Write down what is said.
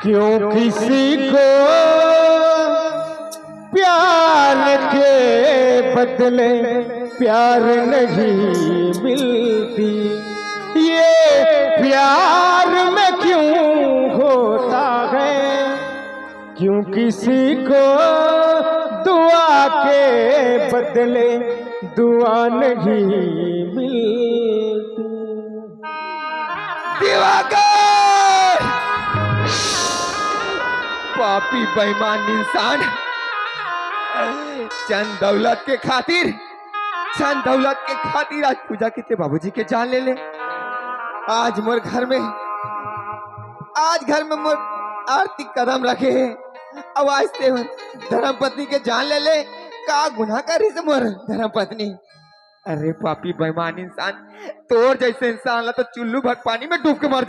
क्यों किसी को प्यार के बदले प्यार नहीं मिलती, ये प्यार में क्यों होता है? क्यों किसी को दुआ के बदले दुआ नहीं मिलती। दिवाकर पापी बेईमान इंसान चंद दौलत के खातिर आज पूजा के बाबूजी के जान ले ले। आज घर में मोर आरती कदम रखे है। अब आज से धर्म पत्नी के जान ले ले। का गुनाह करी से मोर धर्म पत्नी? अरे पापी बेईमान इंसान, तोर जैसे इंसान ला तो चुल्लू भर पानी में डूब के मर